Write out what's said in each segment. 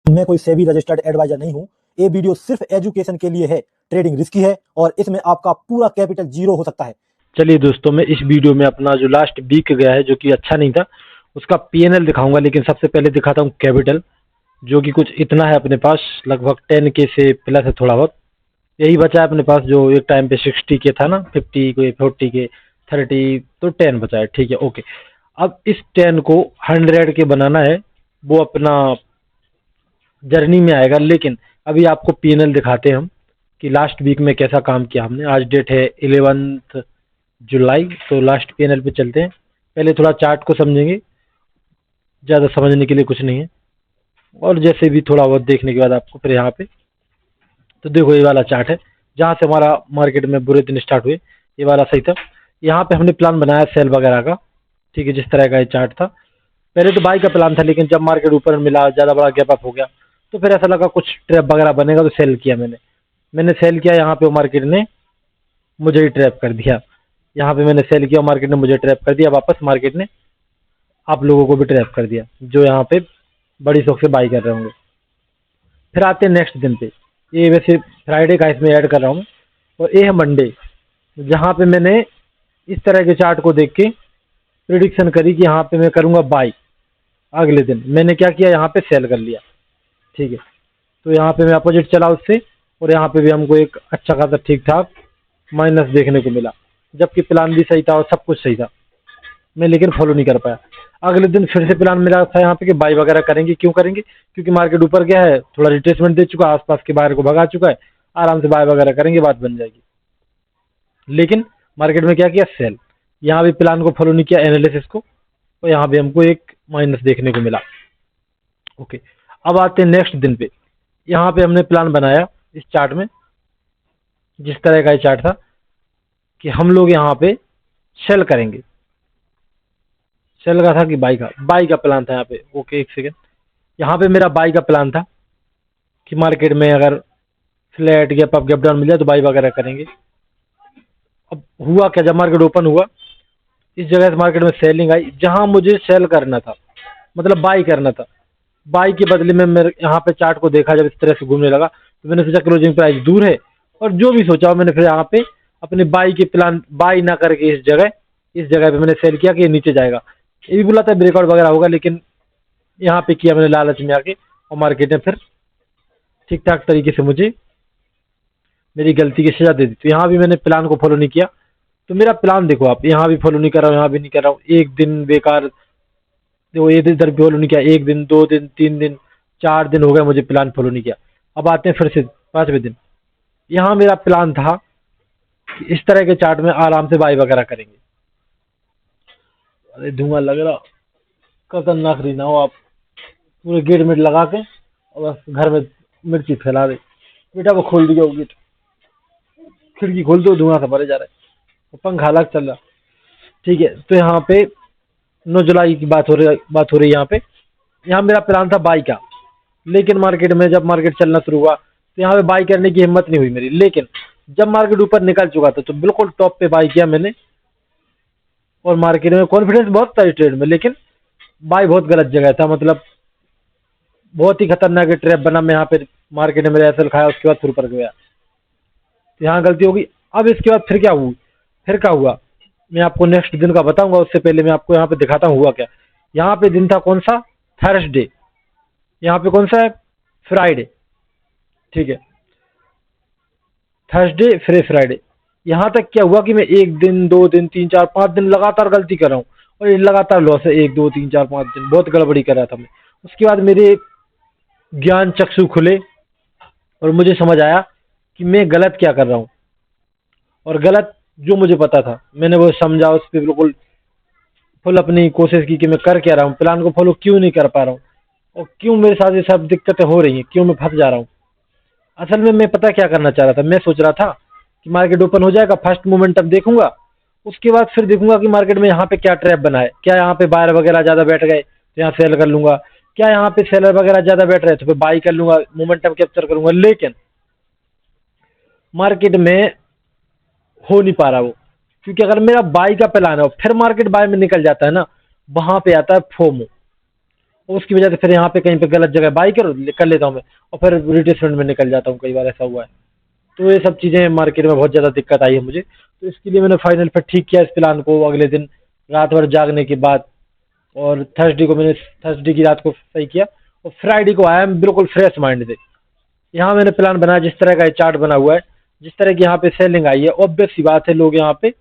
मैं कोई SEBI registered adviser नहीं हूं। ये वीडियो सिर्फ एजुकेशन के लिए है। ट्रेडिंग रिस्की है और इसमें आपका पूरा कैपिटल जीरो हो सकता है। चलिए दोस्तों, मैं इस वीडियो में अपना जो लास्ट वीक गया है जो कि अच्छा नहीं था उसका पीएनएल दिखाऊंगा, लेकिन सबसे पहले दिखाता हूँ कैपिटल, जो कि कुछ इतना है अपने पास, लगभग 10 के से प्लस है, थोड़ा बहुत यही बचा है अपने पास। जो एक टाइम पे 60 के था ना, 50 के, 40 के, 30, तो 10 बचा है। ठीक है, ओके। अब इस 10 को 100 के बनाना है, वो अपना जर्नी में आएगा। लेकिन अभी आपको पीएनएल दिखाते हैं हम कि लास्ट वीक में कैसा काम किया हमने। आज डेट है 11 जुलाई, तो लास्ट पीएनएल पे चलते हैं। पहले थोड़ा चार्ट को समझेंगे, ज़्यादा समझने के लिए कुछ नहीं है, और जैसे भी थोड़ा बहुत देखने के बाद आपको फिर यहाँ पे, तो देखो ये वाला चार्ट है जहाँ से हमारा मार्केट में बुरे दिन स्टार्ट हुए, ये वाला सही था। यहाँ पे हमने प्लान बनाया सेल वगैरह का, ठीक है, जिस तरह का ये चार्ट था। पहले तो बाई का प्लान था, लेकिन जब मार्केट ऊपर मिला, ज़्यादा बड़ा गैप अप हो गया, तो फिर ऐसा लगा कुछ ट्रैप वगैरह बनेगा, तो सेल किया मैंने सेल किया। यहाँ पे मार्केट ने मुझे ही ट्रैप कर दिया। यहाँ पे मैंने सेल किया, मार्केट ने मुझे ट्रैप कर दिया, वापस मार्केट ने आप लोगों को भी ट्रैप कर दिया जो यहाँ पे बड़ी शौक से बाई कर रहे होंगे। फिर आते हैं नेक्स्ट दिन पे, ये वैसे फ्राइडे का इसमें ऐड कर रहा हूँ, और ये है मंडे, जहाँ पे मैंने इस तरह के चार्ट को देख के प्रिडिक्शन करी कि यहाँ पे मैं करूँगा बाई। अगले दिन मैंने क्या किया, यहाँ पे सेल कर लिया। ठीक है, तो यहाँ पे मैं अपोजिट चला उससे, और यहाँ पे भी हमको एक अच्छा खासा ठीक ठाक माइनस देखने को मिला, जबकि प्लान भी सही था और सब कुछ सही था, मैं लेकिन फॉलो नहीं कर पाया। अगले दिन फिर से प्लान मिला था यहाँ पे कि बाई वगैरह करेंगे। क्यों करेंगे? क्योंकि मार्केट ऊपर गया है, थोड़ा रिट्रेसमेंट दे चुका है, आसपास के बाहर को भगा चुका है, आराम से बाय वगैरह करेंगे, बात बन जाएगी। लेकिन मार्केट में क्या किया, सेल। यहाँ भी प्लान को फॉलो नहीं किया, एनालिसिस को, और यहाँ भी हमको एक माइनस देखने को मिला। ओके, अब आते हैं नेक्स्ट दिन पे। यहाँ पे हमने प्लान बनाया इस चार्ट में, जिस तरह का ये चार्ट था कि हम लोग यहाँ पे सेल करेंगे। सेल का था कि बाई का प्लान था यहाँ पे। ओके, एक सेकेंड, यहाँ पे मेरा बाई का प्लान था कि मार्केट में अगर flat gap up gap down मिल जाए तो बाई वगैरह करेंगे। अब हुआ क्या, जब मार्केट ओपन हुआ, इस जगह से मार्केट में सेलिंग आई, जहां मुझे सेल करना था, मतलब बाई करना था। बाई के बदले में मेरे यहाँ पे चार्ट को देखा, जब इस तरह से घूमने लगा, तो मैंने सोचा क्लोजिंग प्राइस दूर है, और जो भी सोचा मैंने फिर यहाँ पे अपने बाई के प्लान, बाई ना करके इस जगह पे मैंने सेल किया कि ये नीचे जाएगा। ये भी बोला था ब्रेकआउट वगैरह होगा, लेकिन यहाँ पे किया मैंने लालच में आके, और मार्केट ने फिर ठीक ठाक तरीके से मुझे मेरी गलती की सजा दे दी। तो यहाँ भी मैंने प्लान को फॉलो नहीं किया। तो मेरा प्लान देखो आप, यहाँ भी फॉलो नहीं कर रहा हूँ, यहाँ भी नहीं कर रहा हूँ, एक दिन बेकार, देखो ये इधर भी फॉलो नहीं किया, एक दिन, 2 दिन, 3 दिन, 4 दिन हो गए मुझे प्लान फॉलो नहीं किया। अब आते हैं फिर से 5वें दिन। यहाँ मेरा प्लान था कि इस तरह के चार्ट में आराम से बाई वगैरह करेंगे। अरे धुआं लग रहा, खतरनाक रही ना हो आप, पूरे गेट मेट लगा के और बस घर में मिर्ची फैला दे। बेटा वो खोल दिया, वो गेट, खिड़की खोल दो, धुआं सा भरे जा रहा है, पंखा अलग चल रहा। ठीक है, तो यहाँ पे 9 जुलाई की बात हो रही यहाँ पे। यहाँ मेरा प्लान था बाई का, लेकिन मार्केट में जब मार्केट चलना शुरू हुआ तो यहाँ पे बाई करने की हिम्मत नहीं हुई मेरी। लेकिन जब मार्केट ऊपर निकल चुका था तो बिल्कुल टॉप पे बाई किया मैंने, और मार्केट में कॉन्फिडेंस बहुत था इस ट्रेड में, लेकिन बाई बहुत गलत जगह था, मतलब बहुत ही खतरनाक ट्रैप बना। मैं यहाँ पे मार्केट में मेरा एसएल खाया, उसके बाद फिर ऊपर गया, तो यहाँ गलती होगी। अब इसके बाद फिर क्या हुआ मैं आपको नेक्स्ट दिन का बताऊंगा, उससे पहले मैं आपको यहाँ पे दिखाता हूँ हुआ क्या। यहाँ पे दिन था कौन सा, थर्सडे, यहाँ पे कौन सा है, फ्राइडे। ठीक है, थर्सडे फिर फ्राइडे। यहाँ तक क्या हुआ कि मैं 1 दिन, 2 दिन, 3, 4, 5 दिन लगातार गलती कर रहा हूँ, और ये लगातार लॉस है, 1, 2, 3, 4, 5 दिन बहुत गड़बड़ी कर रहा था मैं। उसके बाद मेरे ज्ञान चक्षु खुले, और मुझे समझ आया कि मैं गलत क्या कर रहा हूँ, और गलत जो मुझे पता था मैंने वो समझा, उस पर बिल्कुल फुल अपनी कोशिश की कि मैं कर क्या रहा हूँ, प्लान को फॉलो क्यों नहीं कर पा रहा हूँ, और क्यों मेरे साथ ये सब दिक्कतें हो रही हैं, क्यों मैं फंस जा रहा हूँ। असल में मैं पता क्या करना चाह रहा था, मैं सोच रहा था कि मार्केट ओपन हो जाएगा, फर्स्ट मोमेंटम देखूंगा, उसके बाद फिर देखूंगा कि मार्केट में यहाँ पे क्या ट्रैप बना है, क्या यहाँ पे बायर वगैरह ज़्यादा बैठ गए तो यहाँ सेल कर लूंगा, क्या यहाँ पे सेलर वगैरह ज़्यादा बैठ रहे तो फिर बाई कर लूंगा, मोमेंटम कैप्चर करूंगा। लेकिन मार्केट में हो नहीं पा रहा वो, क्योंकि अगर मेरा बाई का प्लान है और फिर मार्केट बाय में निकल जाता है ना, वहां पे आता है फोमो। और उसकी वजह से फिर यहाँ पे कहीं पे गलत जगह बाई कर लेता हूँ मैं, और फिर रिट्रेसमेंट में निकल जाता हूँ, कई बार ऐसा हुआ है। तो ये सब चीज़ें मार्केट में बहुत ज़्यादा दिक्कत आई है मुझे, तो इसके लिए मैंने फाइनल फिर ठीक किया इस प्लान को अगले दिन रात भर जागने के बाद, और थर्सडे की रात को सही किया, और फ्राइडे को आया मैं बिल्कुल फ्रेश माइंड से। यहाँ मैंने प्लान बनाया, जिस तरह का ये चार्ट बना हुआ है, जिस तरह की यहाँ पे सेलिंग आई है, ऑब्वियस सी बात है लोग यहाँ पे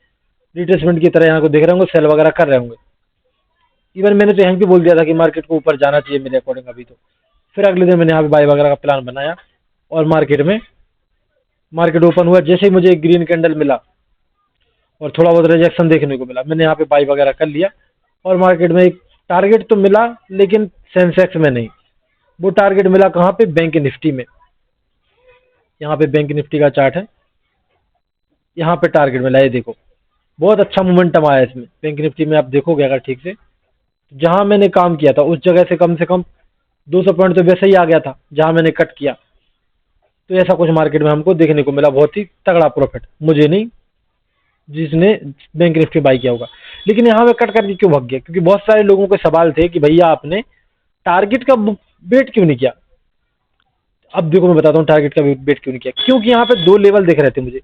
रिट्रेसमेंट की तरह यहाँ को देख रहे होंगे, सेल वगैरह कर रहे होंगे। इवन मैंने तो यहीं पे बोल दिया था कि मार्केट को ऊपर जाना चाहिए मेरे अकॉर्डिंग अभी तो। फिर अगले दिन मैंने यहाँ पे बाई वगैरह का प्लान बनाया, और मार्केट ओपन हुआ, जैसे ही मुझे एक ग्रीन कैंडल मिला और थोड़ा बहुत रिजेक्शन देखने को मिला, मैंने यहाँ पे बाई वगैरह कर लिया, और मार्केट में एक टारगेट तो मिला, लेकिन सेंसेक्स में नहीं। वो टारगेट मिला कहाँ पे? बैंक निफ्टी में। यहाँ पे बैंक निफ्टी का चार्ट है, यहाँ पे टारगेट मिला, ये देखो बहुत अच्छा मोमेंटम आया इसमें बैंक निफ्टी में। आप देखोगे अगर ठीक से, जहाँ मैंने काम किया था उस जगह से कम 200 पॉइंट तो वैसे ही आ गया था जहाँ मैंने कट किया। तो ऐसा कुछ मार्केट में हमको देखने को मिला, बहुत ही तगड़ा प्रॉफिट, मुझे नहीं, जिसने बैंक निफ्टी बाई किया होगा। लेकिन यहाँ पे कट करके क्यों भाग गया? क्योंकि बहुत सारे लोगों के सवाल थे कि भैया आपने टारगेट का वेट क्यों नहीं किया। अब देखो मैं बताता हूँ टारगेट का वेट क्यों नहीं किया, क्योंकि यहाँ पे 2 लेवल दिख रहे थे मुझे।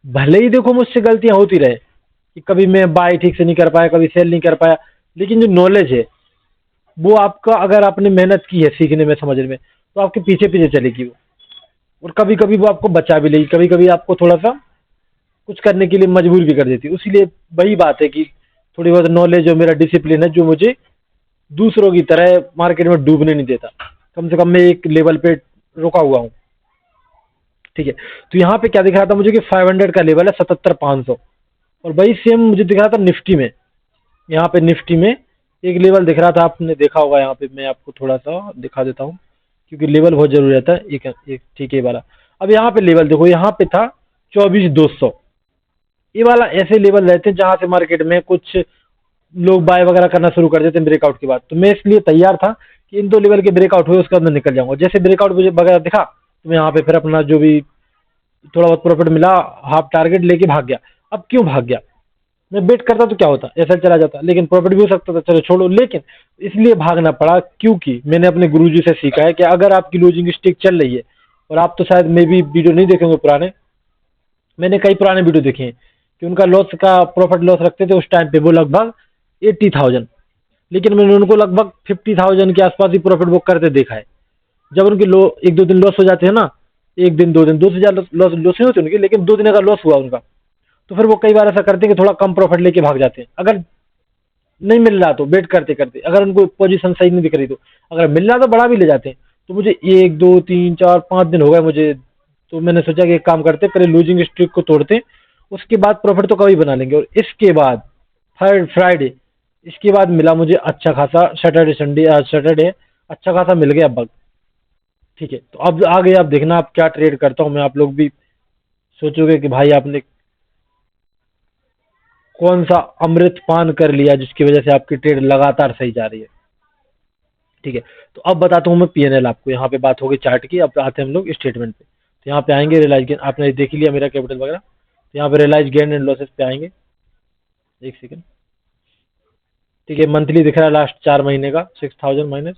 भले ही देखो मुझसे गलतियां होती रहे कि कभी मैं बाय ठीक से नहीं कर पाया, कभी सेल नहीं कर पाया, लेकिन जो नॉलेज है वो आपका, अगर आपने मेहनत की है सीखने में समझने में, तो आपके पीछे पीछे चलेगी वो, और कभी कभी वो आपको बचा भी लेगी, कभी कभी आपको थोड़ा सा कुछ करने के लिए मजबूर भी कर देती है। इसीलिए वही बात है कि थोड़ी बहुत नॉलेज और मेरा डिसिप्लिन है जो मुझे दूसरों की तरह मार्केट में डूबने नहीं देता। कम से कम मैं एक लेवल पे रुका हुआ हूँ, ठीक है। तो यहाँ पे क्या दिख रहा था मुझे कि 500 का लेवल है 77,500, और वही सेम मुझे दिख रहा था निफ्टी में। यहाँ पे निफ्टी में एक लेवल दिख रहा था, आपने देखा होगा, यहाँ पे मैं आपको थोड़ा सा दिखा देता हूँ क्योंकि लेवल बहुत जरूरी रहता है। एक ठीक है वाला। अब यहाँ पे लेवल देखो, यहाँ पे था 24,200। ये वाला ऐसे लेवल रहते हैं जहां से मार्केट में कुछ लोग बाय वगैरह करना शुरू कर देते हैं ब्रेकआउट के बाद। तो मैं इसलिए तैयार था कि इन 2 लेवल के ब्रेकआउट हुए उसके अंदर निकल जाऊंगा। जैसे ब्रेकआउट मुझे वगैरह दिखा तो मैं यहाँ पे फिर अपना जो भी थोड़ा बहुत प्रॉफिट मिला हाफ टारगेट लेके भाग गया। अब क्यों भाग गया? मैं वेट करता तो क्या होता, ऐसा चला जाता, लेकिन प्रॉफिट भी हो सकता था, चलो छोड़ो। लेकिन इसलिए भागना पड़ा क्योंकि मैंने अपने गुरुजी से सीखा है कि अगर आपकी लूजिंग स्ट्रीक चल रही है, और आप तो शायद मे भी वीडियो नहीं देखेंगे पुराने, मैंने कई पुराने वीडियो देखे हैं कि उनका लॉस का प्रॉफिट लॉस रखते थे उस टाइम पे वो लगभग 80,000, लेकिन मैंने उनको लगभग 50,000 के आसपास ही प्रॉफिट बुक करते देखा है। जब उनके 1-2 दिन लॉस हो जाते हैं ना, 1 दिन 2 दिन 2,000 लॉस नहीं होते उनके, लेकिन 2 दिन अगर लॉस हुआ उनका, तो फिर वो कई बार ऐसा करते हैं कि थोड़ा कम प्रॉफिट लेके भाग जाते हैं। अगर नहीं मिल रहा तो वेट करते करते, अगर उनको पोजीशन सही नहीं दिख रही तो, अगर मिल रहा तो बढ़ा भी ले जाते हैं। तो मुझे 1 2 3 4 5 दिन हो गए मुझे, तो मैंने सोचा कि एक काम करते, पहले लूजिंग स्ट्रीक को तोड़ते, उसके बाद प्रॉफिट तो कभी बना लेंगे। और इसके बाद फ्राइडे, इसके बाद मिला मुझे अच्छा खासा सैटरडे अच्छा खासा मिल गया बग, ठीक है। तो अब आगे आप देखना आप क्या ट्रेड करता हूँ मैं, आप लोग भी सोचोगे कि भाई आपने कौन सा अमृत पान कर लिया जिसकी वजह से आपकी ट्रेड लगातार सही जा रही है, ठीक है। तो अब बताता हूँ मैं पीएनएल आपको। यहाँ पे बात होगी चार्ट की, अब आते हैं हम लोग स्टेटमेंट पे। तो यहाँ पे आएंगे रियलाइज गेन, आपने देख ही लिया मेरा कैपिटल वगैरह, तो यहाँ पे रियलाइज गेन एंड लॉसेस पे आएंगे। एक सेकेंड, ठीक है। मंथली दिख रहा है लास्ट 4 महीने का 6,000 माइनस,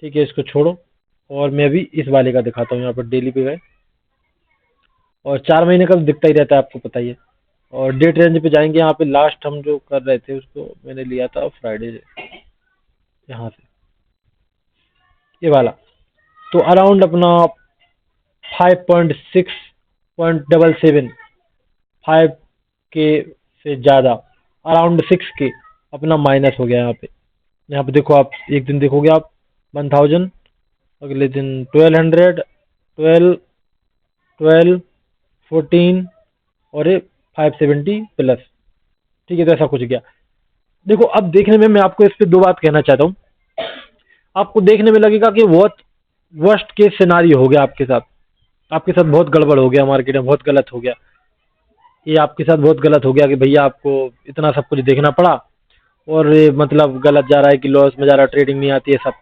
ठीक है, इसको छोड़ो। और मैं अभी इस वाले का दिखाता हूँ, यहाँ पर डेली पे गए, और 4 महीने का तो दिखता ही रहता है, आपको पता ही है। और डेट रेंज पे जाएंगे, यहाँ पे लास्ट हम जो कर रहे थे उसको मैंने लिया था फ्राइडे से, यहाँ से ये वाला। तो अराउंड अपना 5.6.77 5 के से ज़्यादा, अराउंड 6 के अपना माइनस हो गया। यहाँ पे देखो आप, एक दिन देखोगे आप 1,000, अगले दिन 1,200, 12, 12, 14 और ये 570 प्लस, ठीक है। तो ऐसा कुछ गया। देखो अब देखने में, मैं आपको इस पे 2 बात कहना चाहता हूँ। आपको देखने में लगेगा कि बहुत वर्स्ट केस सिनारियो हो गया आपके साथ बहुत गड़बड़ हो गया, मार्केट में बहुत गलत हो गया, ये आपके साथ बहुत गलत हो गया कि भैया आपको इतना सब कुछ देखना पड़ा, और ये मतलब गलत जा रहा है कि लॉस में जा रहा है, ट्रेडिंग नहीं आती है सब।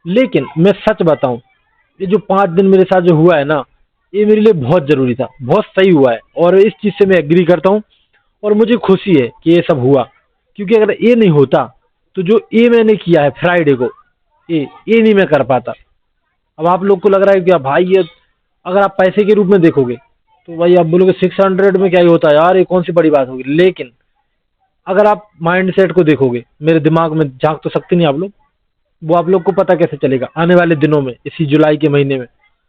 लेकिन मैं सच बताऊं, ये जो 5 दिन मेरे साथ जो हुआ है ना, ये मेरे लिए बहुत ज़रूरी था, बहुत सही हुआ है, और इस चीज़ से मैं एग्री करता हूँ। और मुझे खुशी है कि ये सब हुआ, क्योंकि अगर ये नहीं होता तो जो ये मैंने किया है फ्राइडे को, ये नहीं मैं कर पाता। अब आप लोग को लग रहा है कि भाई ये अगर आप पैसे के रूप में देखोगे तो भाई आप बोलोगे 600 में क्या ही होता है यार, ये कौन सी बड़ी बात होगी। लेकिन अगर आप माइंड सेट को देखोगे, मेरे दिमाग में झांक तो सकते नहीं आप लोग, वो आप लोग को पता कैसे चलेगा आने वाले दिनों में, इसी जुलाई के महीने में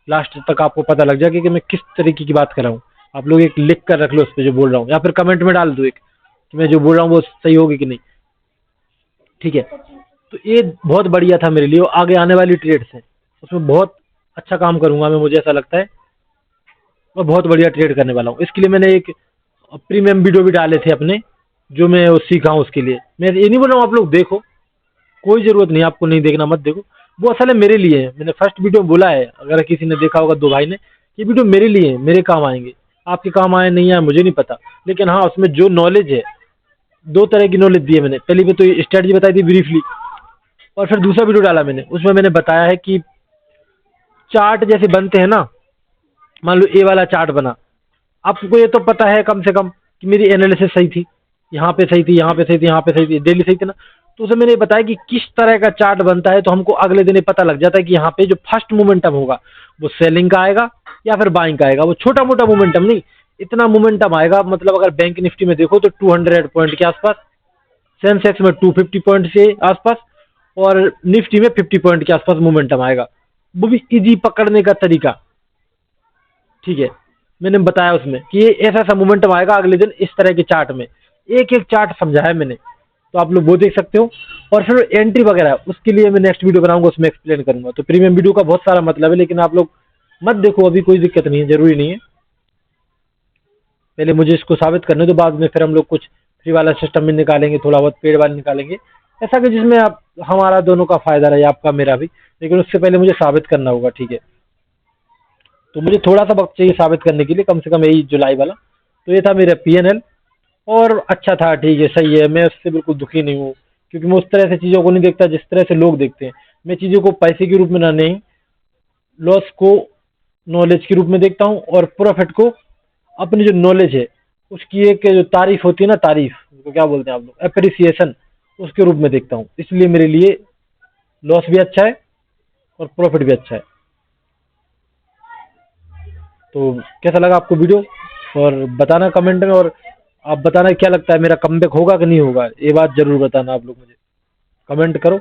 लास्ट तक आपको पता लग जाएगा कि मैं किस तरीके की बात कर रहा हूँ। आप लोग एक लिख कर रख लो उस पर जो बोल रहा हूँ, या फिर कमेंट में डाल दो एक कि मैं जो बोल रहा हूँ वो सही होगी कि नहीं। ठीक है, तो ये बहुत बढ़िया था मेरे लिए। और आगे आने वाली ट्रेड्स हैं उसमें बहुत अच्छा काम करूंगा मैं, मुझे ऐसा लगता है। मैं बहुत बढ़िया ट्रेड करने वाला हूँ। इसके लिए मैंने एक प्रीमियम वीडियो भी डाले थे अपने, जो मैं वो सीखा हूँ। उसके लिए मैं ये नहीं बोल रहा हूँ आप लोग देखो, कोई जरूरत नहीं, आपको नहीं देखना मत देखो, वो असल है मेरे लिए है। मैंने फर्स्ट वीडियो में बोला है, अगर किसी ने देखा होगा, दो भाई ने, ये वीडियो मेरे लिए है, मेरे काम आएंगे। आपके काम आए नहीं आए मुझे नहीं पता, लेकिन हाँ उसमें जो नॉलेज है, दो तरह की नॉलेज दी है मैंने। पहली में तो स्ट्रेटजी बताई थी ब्रीफली, और फिर दूसरा वीडियो डाला मैंने, उसमें मैंने बताया है कि चार्ट जैसे बनते हैं ना, मान लो ए वाला चार्ट बना, आपको ये तो पता है कम से कम कि मेरी एनालिसिस सही थी, यहाँ पे सही थी, यहाँ पे सही थी, यहाँ पे सही थी, डेली सही थी ना। तो उसे मैंने बताया कि किस तरह का चार्ट बनता है, तो हमको अगले दिन ये पता लग जाता है कि यहाँ पे जो फर्स्ट मोमेंटम होगा वो सेलिंग का आएगा या फिर बाइंग का आएगा। वो छोटा मोटा मोमेंटम नहीं, इतना मोमेंटम आएगा। मतलब अगर बैंक निफ्टी में देखो तो 200 पॉइंट के आसपास, सेंसेक्स में 250 पॉइंट से आसपास, और निफ्टी में 50 पॉइंट के आसपास मोमेंटम आएगा। वो भी इजी पकड़ने का तरीका। ठीक है, मैंने बताया उसमें कि ये ऐसा ऐसा मोमेंटम आएगा अगले दिन इस तरह के चार्ट में, एक एक चार्ट समझाया मैंने, तो आप लोग वो देख सकते हो। और फिर एंट्री वगैरह उसके लिए मैं नेक्स्ट वीडियो बनाऊंगा, उसमें एक्सप्लेन करूंगा। तो प्रीमियम वीडियो का बहुत सारा मतलब है, लेकिन आप लोग मत देखो अभी, कोई दिक्कत नहीं है, जरूरी नहीं है। पहले मुझे इसको साबित करने दो, बाद में फिर हम लोग कुछ फ्री वाला सिस्टम में निकालेंगे, थोड़ा बहुत पेड वाला निकालेंगे, ऐसा कि जिसमें आप हमारा दोनों का फायदा रहे, आपका मेरा भी। लेकिन उससे पहले मुझे साबित करना होगा। ठीक है, तो मुझे थोड़ा सा वक्त चाहिए साबित करने के लिए, कम से कम यही जुलाई वाला। तो ये था मेरा पीएनएल, और अच्छा था, ठीक है, सही है, मैं उससे बिल्कुल दुखी नहीं हूँ, क्योंकि मैं उस तरह से चीज़ों को नहीं देखता जिस तरह से लोग देखते हैं। मैं चीज़ों को पैसे के रूप में ना, नहीं, लॉस को नॉलेज के रूप में देखता हूँ, और प्रॉफिट को अपनी जो नॉलेज है उसकी एक जो तारीफ होती है ना, तारीफ उसको क्या बोलते हैं आप लोग, अप्रिसिएशन, उसके रूप में देखता हूँ। इसलिए मेरे लिए लॉस भी अच्छा है और प्रॉफिट भी अच्छा है। तो कैसा लगा आपको वीडियो, और बताना कमेंट में, और आप बताना क्या लगता है मेरा कमबैक होगा कि नहीं होगा, ये बात जरूर बताना आप लोग मुझे, कमेंट करो।